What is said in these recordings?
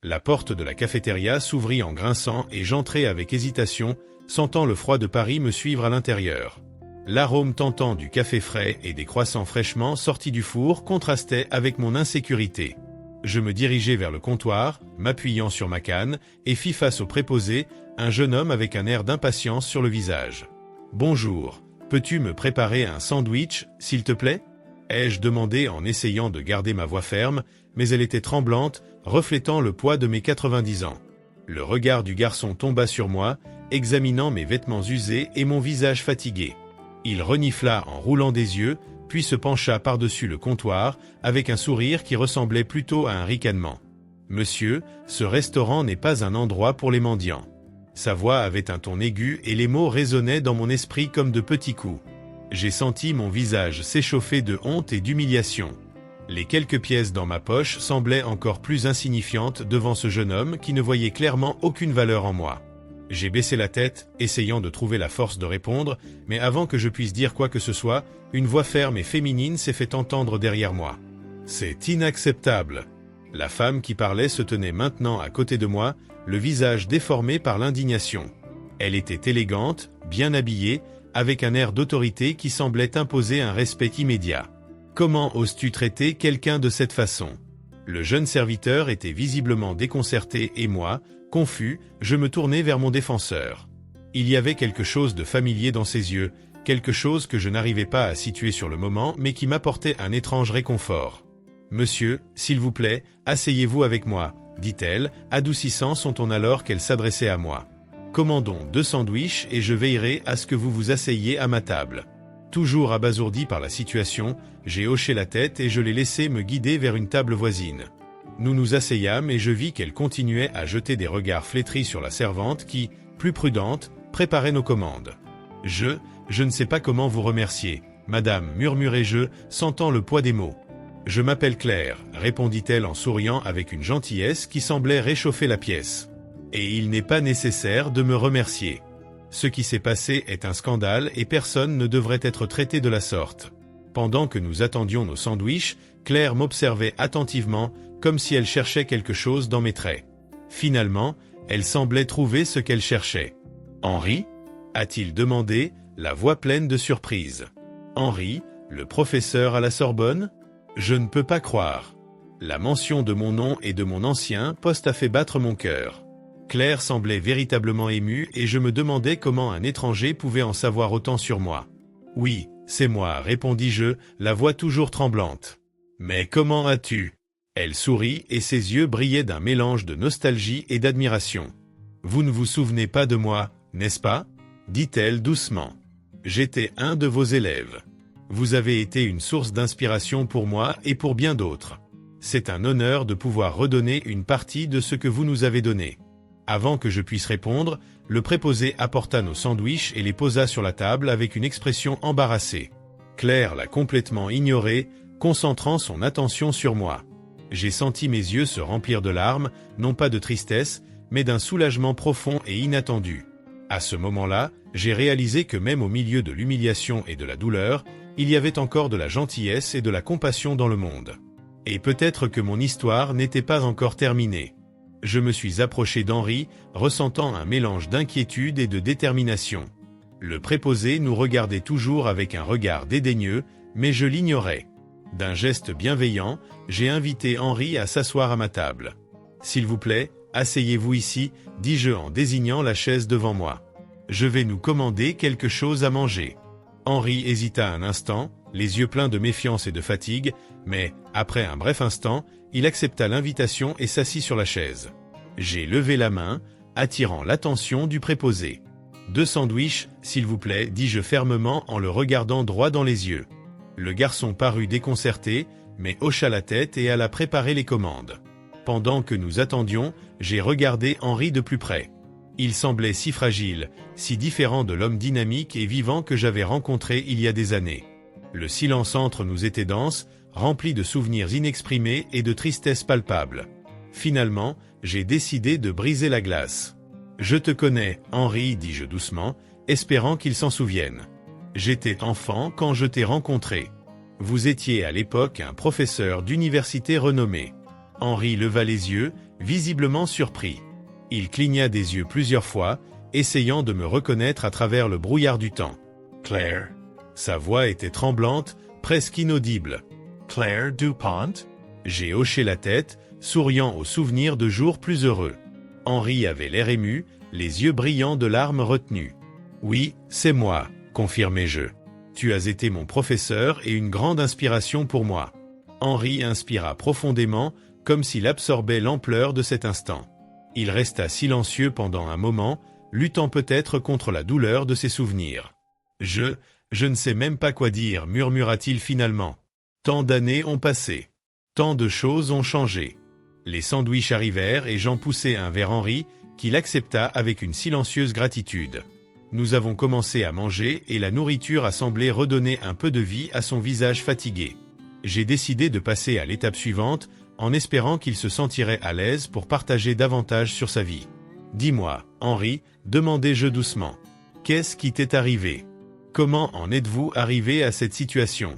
La porte de la cafétéria s'ouvrit en grinçant et j'entrai avec hésitation, sentant le froid de Paris me suivre à l'intérieur. L'arôme tentant du café frais et des croissants fraîchement sortis du four contrastait avec mon insécurité. Je me dirigeai vers le comptoir, m'appuyant sur ma canne, et fis face au préposé, un jeune homme avec un air d'impatience sur le visage. « Bonjour, peux-tu me préparer un sandwich, s'il te plaît ?» ai-je demandé en essayant de garder ma voix ferme, mais elle était tremblante, reflétant le poids de mes 90 ans. Le regard du garçon tomba sur moi, examinant mes vêtements usés et mon visage fatigué. Il renifla en roulant des yeux, puis se pencha par-dessus le comptoir, avec un sourire qui ressemblait plutôt à un ricanement. « Monsieur, ce restaurant n'est pas un endroit pour les mendiants. » Sa voix avait un ton aigu et les mots résonnaient dans mon esprit comme de petits coups. J'ai senti mon visage s'échauffer de honte et d'humiliation. Les quelques pièces dans ma poche semblaient encore plus insignifiantes devant ce jeune homme qui ne voyait clairement aucune valeur en moi. J'ai baissé la tête, essayant de trouver la force de répondre, mais avant que je puisse dire quoi que ce soit, une voix ferme et féminine s'est fait entendre derrière moi. « C'est inacceptable !» La femme qui parlait se tenait maintenant à côté de moi, le visage déformé par l'indignation. Elle était élégante, bien habillée, avec un air d'autorité qui semblait imposer un respect immédiat. « Comment oses-tu traiter quelqu'un de cette façon ?» Le jeune serviteur était visiblement déconcerté et moi, confus, je me tournai vers mon défenseur. Il y avait quelque chose de familier dans ses yeux, quelque chose que je n'arrivais pas à situer sur le moment mais qui m'apportait un étrange réconfort. « Monsieur, s'il vous plaît, asseyez-vous avec moi », dit-elle, adoucissant son ton alors qu'elle s'adressait à moi. « Commandons 2 sandwichs et je veillerai à ce que vous vous asseyiez à ma table. » Toujours abasourdi par la situation, j'ai hoché la tête et je l'ai laissé me guider vers une table voisine. Nous nous asseyâmes et je vis qu'elle continuait à jeter des regards flétris sur la servante qui, plus prudente, préparait nos commandes. « Je ne sais pas comment vous remercier, madame, murmurai-je, sentant le poids des mots. « Je m'appelle Claire, répondit-elle en souriant avec une gentillesse qui semblait réchauffer la pièce. Et il n'est pas nécessaire de me remercier. Ce qui s'est passé est un scandale et personne ne devrait être traité de la sorte. » Pendant que nous attendions nos sandwichs, Claire m'observait attentivement, comme si elle cherchait quelque chose dans mes traits. Finalement, elle semblait trouver ce qu'elle cherchait. « Henri ?» a-t-il demandé, la voix pleine de surprise. « Henri, le professeur à la Sorbonne ? Je ne peux pas croire. » La mention de mon nom et de mon ancien poste a fait battre mon cœur. Claire semblait véritablement émue et je me demandais comment un étranger pouvait en savoir autant sur moi. « Oui, c'est moi, répondis-je, la voix toujours tremblante. « Mais comment as-tu » Elle sourit et ses yeux brillaient d'un mélange de nostalgie et d'admiration. « Vous ne vous souvenez pas de moi, n'est-ce pas ?» dit-elle doucement. « J'étais un de vos élèves. Vous avez été une source d'inspiration pour moi et pour bien d'autres. C'est un honneur de pouvoir redonner une partie de ce que vous nous avez donné. » Avant que je puisse répondre, le préposé apporta nos sandwichs et les posa sur la table avec une expression embarrassée. Claire l'a complètement ignoré, concentrant son attention sur moi. J'ai senti mes yeux se remplir de larmes, non pas de tristesse, mais d'un soulagement profond et inattendu. À ce moment-là, j'ai réalisé que même au milieu de l'humiliation et de la douleur, il y avait encore de la gentillesse et de la compassion dans le monde. Et peut-être que mon histoire n'était pas encore terminée. Je me suis approché d'Henri, ressentant un mélange d'inquiétude et de détermination. Le préposé nous regardait toujours avec un regard dédaigneux, mais je l'ignorais. D'un geste bienveillant, j'ai invité Henri à s'asseoir à ma table. « S'il vous plaît, asseyez-vous ici, » dis-je en désignant la chaise devant moi. « Je vais nous commander quelque chose à manger. » Henri hésita un instant, les yeux pleins de méfiance et de fatigue, mais, après un bref instant, il accepta l'invitation et s'assit sur la chaise. J'ai levé la main, attirant l'attention du préposé. « 2 sandwichs, s'il vous plaît, dis-je fermement en le regardant droit dans les yeux. Le garçon parut déconcerté, mais hocha la tête et alla préparer les commandes. Pendant que nous attendions, j'ai regardé Henri de plus près. Il semblait si fragile, si différent de l'homme dynamique et vivant que j'avais rencontré il y a des années. Le silence entre nous était dense, rempli de souvenirs inexprimés et de tristesse palpable. Finalement, j'ai décidé de briser la glace. « Je te connais, Henri, dis-je doucement, espérant qu'il s'en souvienne. J'étais enfant quand je t'ai rencontré. Vous étiez à l'époque un professeur d'université renommé. » Henri leva les yeux, visiblement surpris. Il cligna des yeux plusieurs fois, essayant de me reconnaître à travers le brouillard du temps. « Claire ?» Sa voix était tremblante, presque inaudible. « Claire Dupont ?» J'ai hoché la tête, souriant au souvenir de jours plus heureux. Henri avait l'air ému, les yeux brillants de larmes retenues. « Oui, c'est moi, » confirmai-je. « Tu as été mon professeur et une grande inspiration pour moi. » Henri inspira profondément, comme s'il absorbait l'ampleur de cet instant. Il resta silencieux pendant un moment, luttant peut-être contre la douleur de ses souvenirs. « Je ne sais même pas quoi dire, » murmura-t-il finalement. « Tant d'années ont passé. Tant de choses ont changé. » Les sandwichs arrivèrent et j'en poussai un vers Henri, qu'il accepta avec une silencieuse gratitude. Nous avons commencé à manger et la nourriture a semblé redonner un peu de vie à son visage fatigué. J'ai décidé de passer à l'étape suivante, en espérant qu'il se sentirait à l'aise pour partager davantage sur sa vie. « Dis-moi, Henri, » demandai-je doucement. « Qu'est-ce qui t'est arrivé? Comment en êtes-vous arrivé à cette situation ?»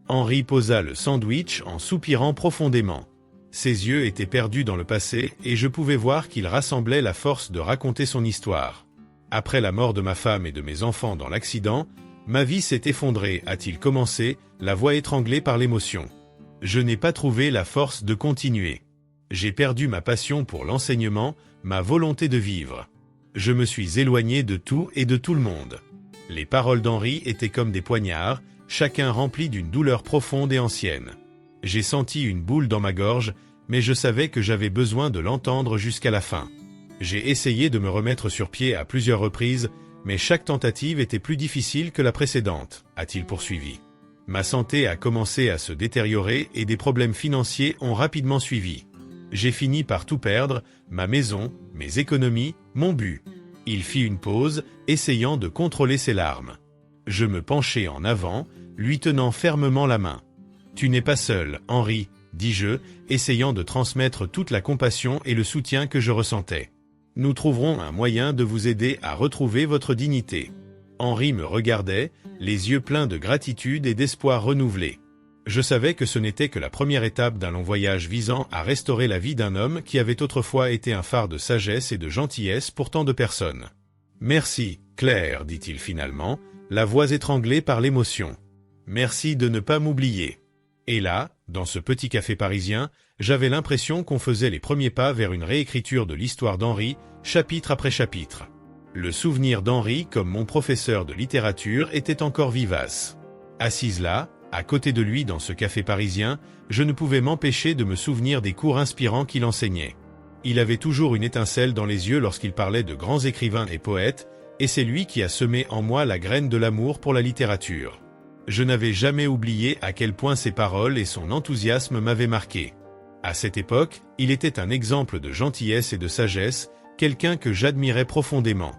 Henri posa le sandwich en soupirant profondément. Ses yeux étaient perdus dans le passé et je pouvais voir qu'il rassemblait la force de raconter son histoire. « Après la mort de ma femme et de mes enfants dans l'accident, ma vie s'est effondrée, a-t-il commencé, la voix étranglée par l'émotion. Je n'ai pas trouvé la force de continuer. J'ai perdu ma passion pour l'enseignement, ma volonté de vivre. Je me suis éloigné de tout et de tout le monde. » Les paroles d'Henri étaient comme des poignards, chacun rempli d'une douleur profonde et ancienne. J'ai senti une boule dans ma gorge, mais je savais que j'avais besoin de l'entendre jusqu'à la fin. J'ai essayé de me remettre sur pied à plusieurs reprises, mais chaque tentative était plus difficile que la précédente, a-t-il poursuivi. Ma santé a commencé à se détériorer et des problèmes financiers ont rapidement suivi. J'ai fini par tout perdre, ma maison, mes économies, mon but. Il fit une pause, essayant de contrôler ses larmes. Je me penchai en avant, lui tenant fermement la main. « Tu n'es pas seul, Henri, » dis-je, essayant de transmettre toute la compassion et le soutien que je ressentais. « Nous trouverons un moyen de vous aider à retrouver votre dignité. » Henri me regardait, les yeux pleins de gratitude et d'espoir renouvelé. Je savais que ce n'était que la première étape d'un long voyage visant à restaurer la vie d'un homme qui avait autrefois été un phare de sagesse et de gentillesse pour tant de personnes. « Merci, Claire, » dit-il finalement, la voix étranglée par l'émotion. « Merci de ne pas m'oublier. » Et là, dans ce petit café parisien, j'avais l'impression qu'on faisait les premiers pas vers une réécriture de l'histoire d'Henri, chapitre après chapitre. Le souvenir d'Henri comme mon professeur de littérature était encore vivace. Assise là, à côté de lui dans ce café parisien, je ne pouvais m'empêcher de me souvenir des cours inspirants qu'il enseignait. Il avait toujours une étincelle dans les yeux lorsqu'il parlait de grands écrivains et poètes, et c'est lui qui a semé en moi la graine de l'amour pour la littérature. Je n'avais jamais oublié à quel point ses paroles et son enthousiasme m'avaient marqué. À cette époque, il était un exemple de gentillesse et de sagesse, quelqu'un que j'admirais profondément.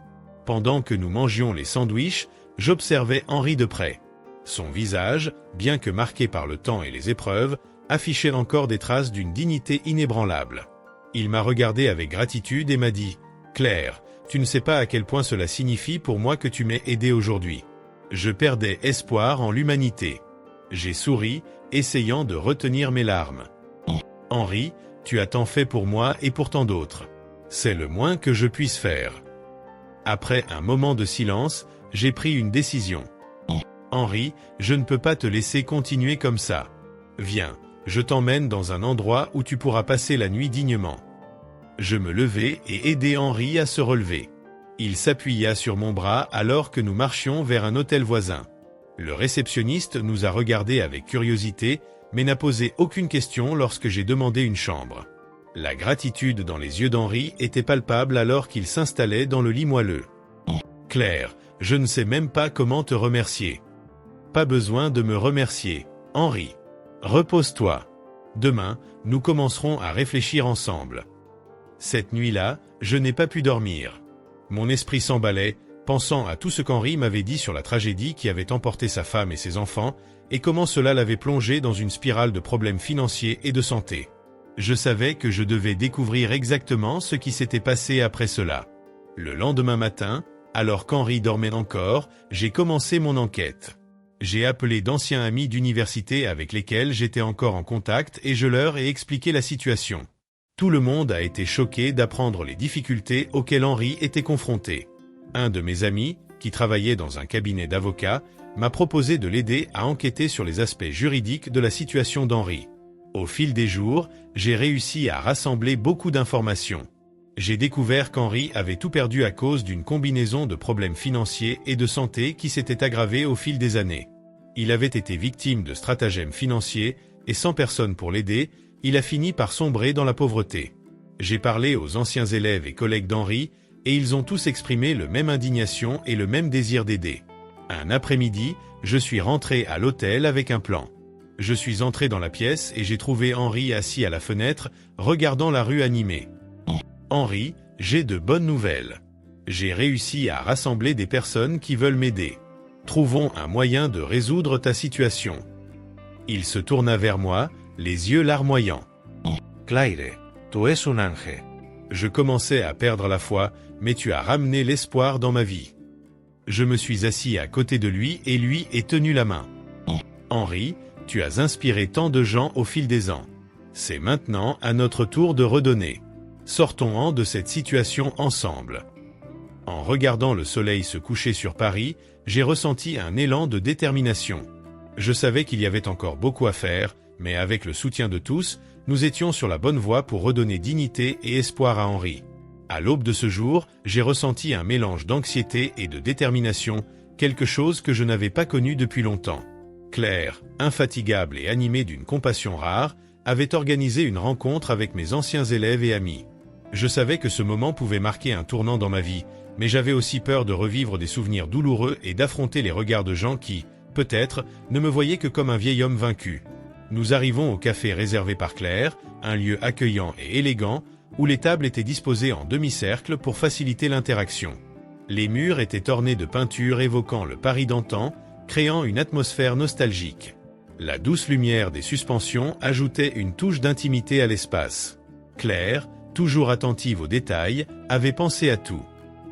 Pendant que nous mangions les sandwichs, j'observais Henri de près. Son visage, bien que marqué par le temps et les épreuves, affichait encore des traces d'une dignité inébranlable. Il m'a regardé avec gratitude et m'a dit « Claire, tu ne sais pas à quel point cela signifie pour moi que tu m'aies aidé aujourd'hui. » Je perdais espoir en l'humanité. J'ai souri, essayant de retenir mes larmes. « Henri, tu as tant fait pour moi et pour tant d'autres. C'est le moins que je puisse faire. » Après un moment de silence, j'ai pris une décision. « Henri, je ne peux pas te laisser continuer comme ça. Viens, je t'emmène dans un endroit où tu pourras passer la nuit dignement. » Je me levai et aidai Henri à se relever. Il s'appuya sur mon bras alors que nous marchions vers un hôtel voisin. Le réceptionniste nous a regardés avec curiosité, mais n'a posé aucune question lorsque j'ai demandé une chambre. La gratitude dans les yeux d'Henri était palpable alors qu'il s'installait dans le lit moelleux. « Claire, je ne sais même pas comment te remercier. » « Pas besoin de me remercier, Henri. Repose-toi. Demain, nous commencerons à réfléchir ensemble. » Cette nuit-là, je n'ai pas pu dormir. Mon esprit s'emballait, pensant à tout ce qu'Henri m'avait dit sur la tragédie qui avait emporté sa femme et ses enfants, et comment cela l'avait plongé dans une spirale de problèmes financiers et de santé. Je savais que je devais découvrir exactement ce qui s'était passé après cela. Le lendemain matin, alors qu'Henri dormait encore, j'ai commencé mon enquête. J'ai appelé d'anciens amis d'université avec lesquels j'étais encore en contact et je leur ai expliqué la situation. Tout le monde a été choqué d'apprendre les difficultés auxquelles Henri était confronté. Un de mes amis, qui travaillait dans un cabinet d'avocats, m'a proposé de l'aider à enquêter sur les aspects juridiques de la situation d'Henri. Au fil des jours, j'ai réussi à rassembler beaucoup d'informations. J'ai découvert qu'Henri avait tout perdu à cause d'une combinaison de problèmes financiers et de santé qui s'étaient aggravés au fil des années. Il avait été victime de stratagèmes financiers et sans personne pour l'aider, il a fini par sombrer dans la pauvreté. J'ai parlé aux anciens élèves et collègues d'Henri et ils ont tous exprimé le même indignation et le même désir d'aider. Un après-midi, je suis rentré à l'hôtel avec un plan. Je suis entré dans la pièce et j'ai trouvé Henri assis à la fenêtre, regardant la rue animée. « Henri, j'ai de bonnes nouvelles. J'ai réussi à rassembler des personnes qui veulent m'aider. Trouvons un moyen de résoudre ta situation. » Il se tourna vers moi, les yeux larmoyants. « Claire, tu es un ange. » Je commençais à perdre la foi, mais tu as ramené l'espoir dans ma vie. Je me suis assis à côté de lui et lui ai tenu la main. « Henri, tu as inspiré tant de gens au fil des ans. C'est maintenant à notre tour de redonner. Sortons-en de cette situation ensemble. » En regardant le soleil se coucher sur Paris, j'ai ressenti un élan de détermination. Je savais qu'il y avait encore beaucoup à faire, mais avec le soutien de tous, nous étions sur la bonne voie pour redonner dignité et espoir à Henri. À l'aube de ce jour, j'ai ressenti un mélange d'anxiété et de détermination, quelque chose que je n'avais pas connu depuis longtemps. Claire, infatigable et animée d'une compassion rare, avait organisé une rencontre avec mes anciens élèves et amis. Je savais que ce moment pouvait marquer un tournant dans ma vie, mais j'avais aussi peur de revivre des souvenirs douloureux et d'affronter les regards de gens qui, peut-être, ne me voyaient que comme un vieil homme vaincu. Nous arrivons au café réservé par Claire, un lieu accueillant et élégant, où les tables étaient disposées en demi-cercle pour faciliter l'interaction. Les murs étaient ornés de peintures évoquant le Paris d'antan, créant une atmosphère nostalgique. La douce lumière des suspensions ajoutait une touche d'intimité à l'espace. Claire, toujours attentive aux détails, avait pensé à tout.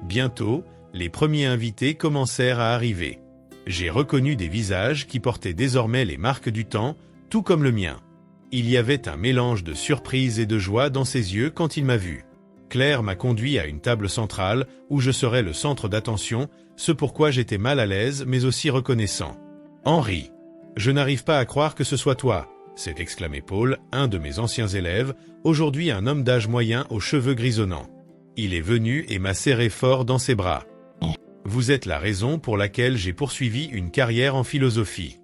Bientôt, les premiers invités commencèrent à arriver. J'ai reconnu des visages qui portaient désormais les marques du temps, tout comme le mien. Il y avait un mélange de surprise et de joie dans ses yeux quand il m'a vu. Claire m'a conduit à une table centrale où je serais le centre d'attention, ce pourquoi j'étais mal à l'aise mais aussi reconnaissant. « Henri, je n'arrive pas à croire que ce soit toi », s'est exclamé Paul, un de mes anciens élèves, aujourd'hui un homme d'âge moyen aux cheveux grisonnants. Il est venu et m'a serré fort dans ses bras. « Vous êtes la raison pour laquelle j'ai poursuivi une carrière en philosophie. »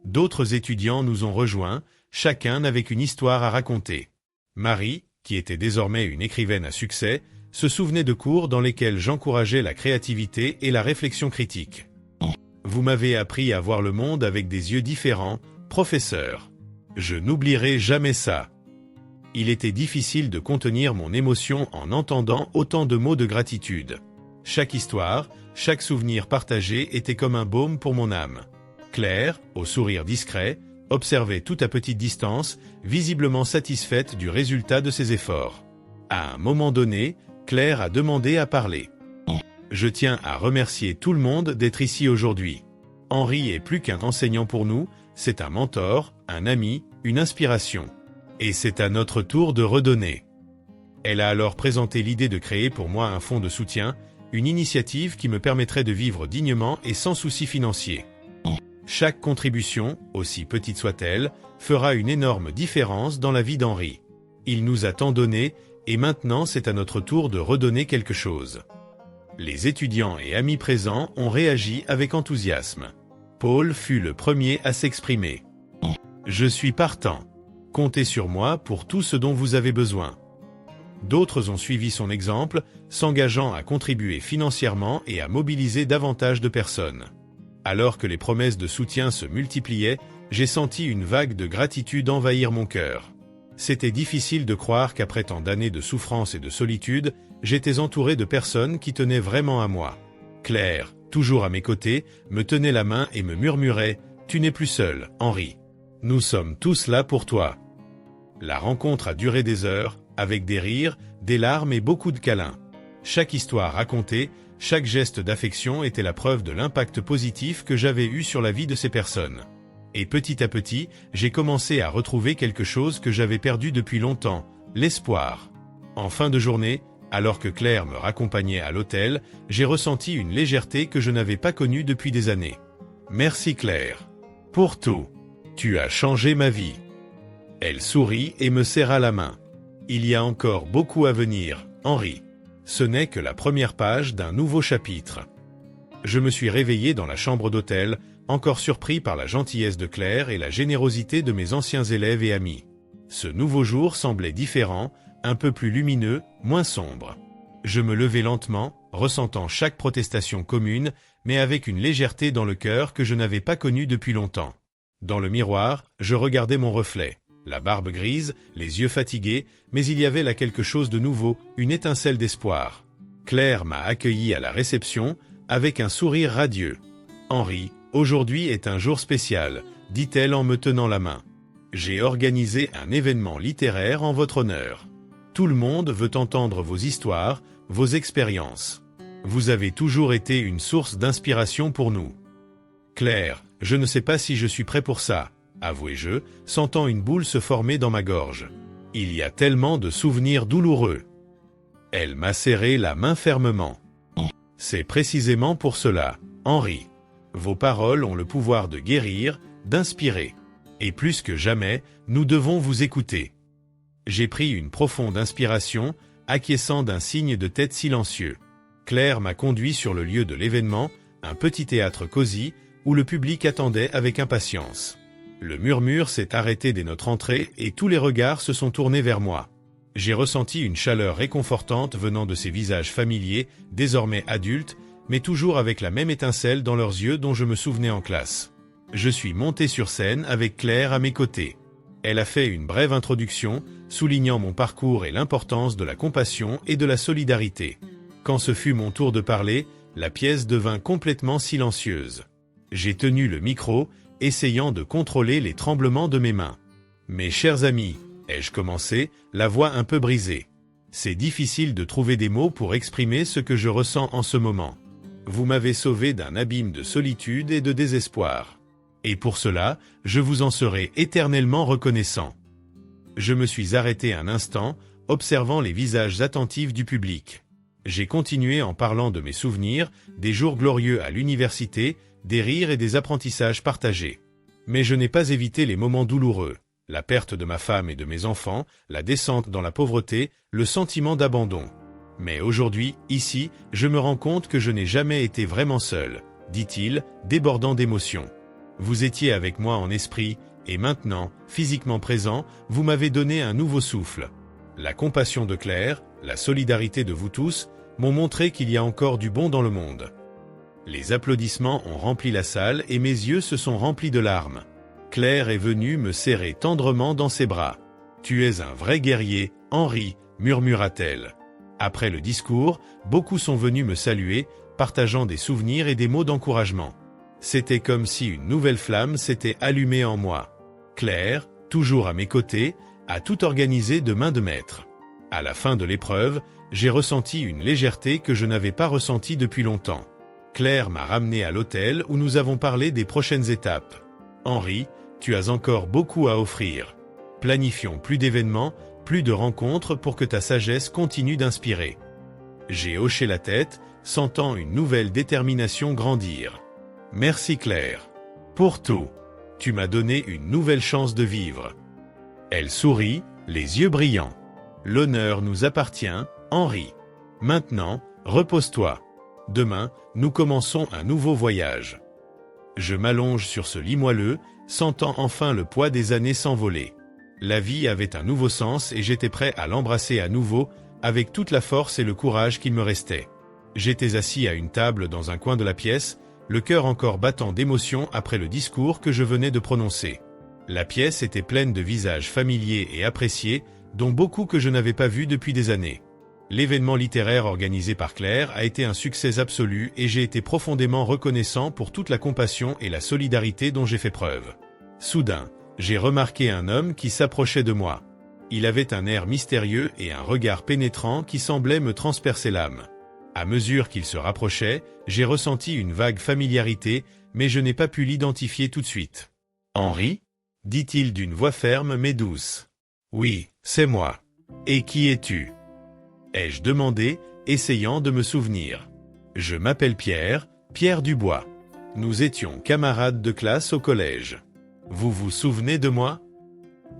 D'autres étudiants nous ont rejoints, chacun avec une histoire à raconter. Marie, qui était désormais une écrivaine à succès, se souvenait de cours dans lesquels j'encourageais la créativité et la réflexion critique. « Vous m'avez appris à voir le monde avec des yeux différents, professeur. Je n'oublierai jamais ça. » Il était difficile de contenir mon émotion en entendant autant de mots de gratitude. Chaque histoire, chaque souvenir partagé était comme un baume pour mon âme. Claire, au sourire discret, observait tout à petite distance, visiblement satisfaite du résultat de ses efforts. À un moment donné, Claire a demandé à parler. « Je tiens à remercier tout le monde d'être ici aujourd'hui. Henri est plus qu'un enseignant pour nous, c'est un mentor, un ami, une inspiration. Et c'est à notre tour de redonner. » Elle a alors présenté l'idée de créer pour moi un fonds de soutien, une initiative qui me permettrait de vivre dignement et sans souci financier. Chaque contribution, aussi petite soit-elle, fera une énorme différence dans la vie d'Henri. Il nous a tant donné, et maintenant c'est à notre tour de redonner quelque chose. Les étudiants et amis présents ont réagi avec enthousiasme. Paul fut le premier à s'exprimer. « Je suis partant. Comptez sur moi pour tout ce dont vous avez besoin. » D'autres ont suivi son exemple, s'engageant à contribuer financièrement et à mobiliser davantage de personnes. Alors que les promesses de soutien se multipliaient, j'ai senti une vague de gratitude envahir mon cœur. C'était difficile de croire qu'après tant d'années de souffrance et de solitude, j'étais entouré de personnes qui tenaient vraiment à moi. Claire, toujours à mes côtés, me tenait la main et me murmurait « Tu n'es plus seul, Henri. Nous sommes tous là pour toi. » La rencontre a duré des heures, avec des rires, des larmes et beaucoup de câlins. Chaque histoire racontée, chaque geste d'affection était la preuve de l'impact positif que j'avais eu sur la vie de ces personnes. Et petit à petit, j'ai commencé à retrouver quelque chose que j'avais perdu depuis longtemps, l'espoir. En fin de journée, alors que Claire me raccompagnait à l'hôtel, j'ai ressenti une légèreté que je n'avais pas connue depuis des années. Merci Claire. Pour tout. Tu as changé ma vie. Elle sourit et me serra la main. Il y a encore beaucoup à venir, Henri. Ce n'est que la première page d'un nouveau chapitre. Je me suis réveillé dans la chambre d'hôtel, encore surpris par la gentillesse de Claire et la générosité de mes anciens élèves et amis. Ce nouveau jour semblait différent, un peu plus lumineux, moins sombre. Je me levai lentement, ressentant chaque protestation commune, mais avec une légèreté dans le cœur que je n'avais pas connue depuis longtemps. Dans le miroir, je regardais mon reflet. La barbe grise, les yeux fatigués, mais il y avait là quelque chose de nouveau, une étincelle d'espoir. Claire m'a accueilli à la réception, avec un sourire radieux. « Henri, aujourd'hui est un jour spécial, » dit-elle en me tenant la main. « J'ai organisé un événement littéraire en votre honneur. Tout le monde veut entendre vos histoires, vos expériences. Vous avez toujours été une source d'inspiration pour nous. » « Claire, je ne sais pas si je suis prêt pour ça, » avouai-je, sentant une boule se former dans ma gorge. Il y a tellement de souvenirs douloureux. Elle m'a serré la main fermement. C'est précisément pour cela, Henri. Vos paroles ont le pouvoir de guérir, d'inspirer. Et plus que jamais, nous devons vous écouter. J'ai pris une profonde inspiration, acquiesçant d'un signe de tête silencieux. Claire m'a conduit sur le lieu de l'événement, un petit théâtre cosy, où le public attendait avec impatience. Le murmure s'est arrêté dès notre entrée et tous les regards se sont tournés vers moi. J'ai ressenti une chaleur réconfortante venant de ces visages familiers, désormais adultes, mais toujours avec la même étincelle dans leurs yeux dont je me souvenais en classe. Je suis monté sur scène avec Claire à mes côtés. Elle a fait une brève introduction, soulignant mon parcours et l'importance de la compassion et de la solidarité. Quand ce fut mon tour de parler, la pièce devint complètement silencieuse. J'ai tenu le micro, essayant de contrôler les tremblements de mes mains. « Mes chers amis », ai-je commencé, la voix un peu brisée. C'est difficile de trouver des mots pour exprimer ce que je ressens en ce moment. Vous m'avez sauvé d'un abîme de solitude et de désespoir. Et pour cela, je vous en serai éternellement reconnaissant. Je me suis arrêté un instant, observant les visages attentifs du public. J'ai continué en parlant de mes souvenirs, des jours glorieux à l'université, des rires et des apprentissages partagés. Mais je n'ai pas évité les moments douloureux, la perte de ma femme et de mes enfants, la descente dans la pauvreté, le sentiment d'abandon. Mais aujourd'hui, ici, je me rends compte que je n'ai jamais été vraiment seul, dit-il, débordant d'émotion. Vous étiez avec moi en esprit, et maintenant, physiquement présent, vous m'avez donné un nouveau souffle. La compassion de Claire, la solidarité de vous tous, m'ont montré qu'il y a encore du bon dans le monde. Les applaudissements ont rempli la salle et mes yeux se sont remplis de larmes. Claire est venue me serrer tendrement dans ses bras. « Tu es un vrai guerrier, Henri », murmura-t-elle. Après le discours, beaucoup sont venus me saluer, partageant des souvenirs et des mots d'encouragement. C'était comme si une nouvelle flamme s'était allumée en moi. Claire, toujours à mes côtés, a tout organisé de main de maître. À la fin de l'épreuve, j'ai ressenti une légèreté que je n'avais pas ressentie depuis longtemps. Claire m'a ramené à l'hôtel où nous avons parlé des prochaines étapes. « Henri, tu as encore beaucoup à offrir. Planifions plus d'événements, plus de rencontres pour que ta sagesse continue d'inspirer. » J'ai hoché la tête, sentant une nouvelle détermination grandir. « Merci Claire. Pour tout. Tu m'as donné une nouvelle chance de vivre. » Elle sourit, les yeux brillants. « L'honneur nous appartient, Henri. Maintenant, repose-toi. Demain, nous commençons un nouveau voyage. » Je m'allonge sur ce lit moelleux, sentant enfin le poids des années s'envoler. La vie avait un nouveau sens et j'étais prêt à l'embrasser à nouveau, avec toute la force et le courage qu'il me restait. J'étais assis à une table dans un coin de la pièce, le cœur encore battant d'émotion après le discours que je venais de prononcer. La pièce était pleine de visages familiers et appréciés, dont beaucoup que je n'avais pas vus depuis des années. L'événement littéraire organisé par Claire a été un succès absolu et j'ai été profondément reconnaissant pour toute la compassion et la solidarité dont j'ai fait preuve. Soudain, j'ai remarqué un homme qui s'approchait de moi. Il avait un air mystérieux et un regard pénétrant qui semblait me transpercer l'âme. À mesure qu'il se rapprochait, j'ai ressenti une vague familiarité, mais je n'ai pas pu l'identifier tout de suite. « Henri » dit-il d'une voix ferme mais douce. « Oui, c'est moi. Et qui es-tu? Ai-je demandé, essayant de me souvenir. Je m'appelle Pierre, Pierre Dubois. Nous étions camarades de classe au collège. Vous vous souvenez de moi?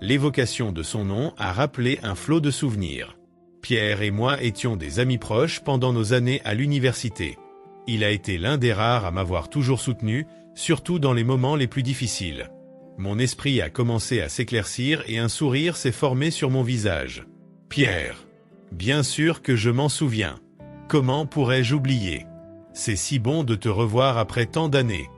L'évocation de son nom a rappelé un flot de souvenirs. Pierre et moi étions des amis proches pendant nos années à l'université. Il a été l'un des rares à m'avoir toujours soutenu, surtout dans les moments les plus difficiles. Mon esprit a commencé à s'éclaircir et un sourire s'est formé sur mon visage. Pierre. Bien sûr que je m'en souviens. Comment pourrais-je oublier? C'est si bon de te revoir après tant d'années.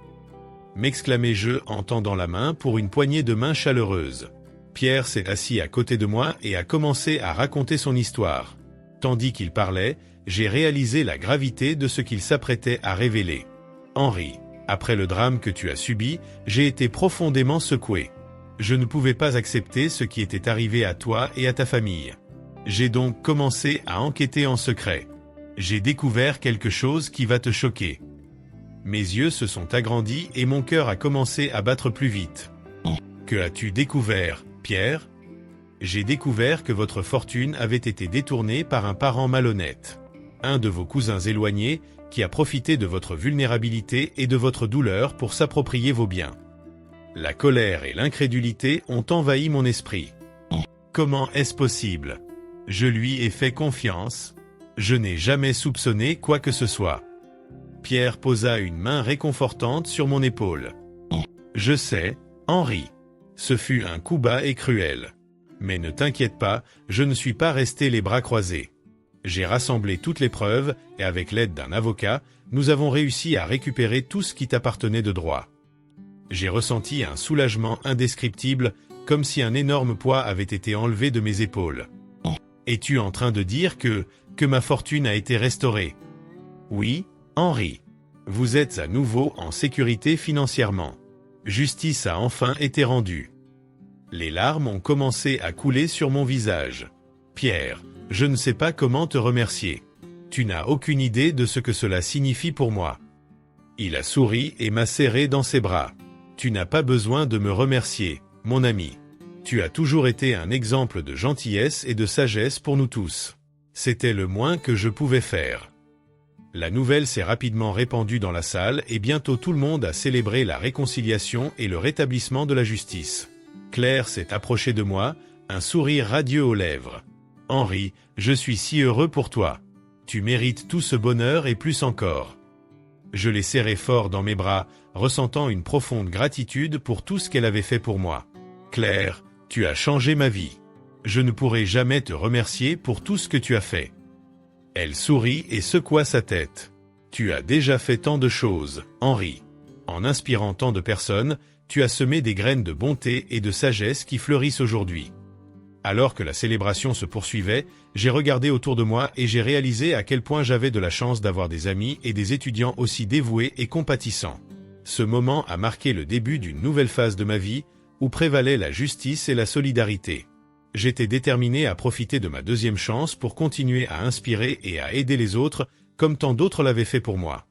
M'exclamai-je en tendant la main pour une poignée de main chaleureuse. Pierre s'est assis à côté de moi et a commencé à raconter son histoire. Tandis qu'il parlait, j'ai réalisé la gravité de ce qu'il s'apprêtait à révéler. Henri, après le drame que tu as subi, j'ai été profondément secoué. Je ne pouvais pas accepter ce qui était arrivé à toi et à ta famille. J'ai donc commencé à enquêter en secret. J'ai découvert quelque chose qui va te choquer. Mes yeux se sont agrandis et mon cœur a commencé à battre plus vite. Que as-tu découvert, Pierre? J'ai découvert que votre fortune avait été détournée par un parent malhonnête. Un de vos cousins éloignés qui a profité de votre vulnérabilité et de votre douleur pour s'approprier vos biens. La colère et l'incrédulité ont envahi mon esprit. Comment est-ce possible? Je lui ai fait confiance. Je n'ai jamais soupçonné quoi que ce soit. Pierre posa une main réconfortante sur mon épaule. Je sais, Henri. Ce fut un coup bas et cruel. Mais ne t'inquiète pas, je ne suis pas resté les bras croisés. J'ai rassemblé toutes les preuves et avec l'aide d'un avocat, nous avons réussi à récupérer tout ce qui t'appartenait de droit. J'ai ressenti un soulagement indescriptible, comme si un énorme poids avait été enlevé de mes épaules. Es-tu en train de dire que ma fortune a été restaurée? Oui, Henri. Vous êtes à nouveau en sécurité financièrement. Justice a enfin été rendue. Les larmes ont commencé à couler sur mon visage. Pierre, je ne sais pas comment te remercier. Tu n'as aucune idée de ce que cela signifie pour moi. Il a souri et m'a serré dans ses bras. Tu n'as pas besoin de me remercier, mon ami. Tu as toujours été un exemple de gentillesse et de sagesse pour nous tous. C'était le moins que je pouvais faire. La nouvelle s'est rapidement répandue dans la salle et bientôt tout le monde a célébré la réconciliation et le rétablissement de la justice. Claire s'est approchée de moi, un sourire radieux aux lèvres. Henri, je suis si heureux pour toi. Tu mérites tout ce bonheur et plus encore. Je l'ai serrée fort dans mes bras, ressentant une profonde gratitude pour tout ce qu'elle avait fait pour moi. Claire, tu as changé ma vie. Je ne pourrai jamais te remercier pour tout ce que tu as fait. Elle sourit et secoua sa tête. Tu as déjà fait tant de choses, Henri. En inspirant tant de personnes, tu as semé des graines de bonté et de sagesse qui fleurissent aujourd'hui. Alors que la célébration se poursuivait, j'ai regardé autour de moi et j'ai réalisé à quel point j'avais de la chance d'avoir des amis et des étudiants aussi dévoués et compatissants. Ce moment a marqué le début d'une nouvelle phase de ma vie, où prévalait la justice et la solidarité. J'étais déterminé à profiter de ma deuxième chance pour continuer à inspirer et à aider les autres, comme tant d'autres l'avaient fait pour moi.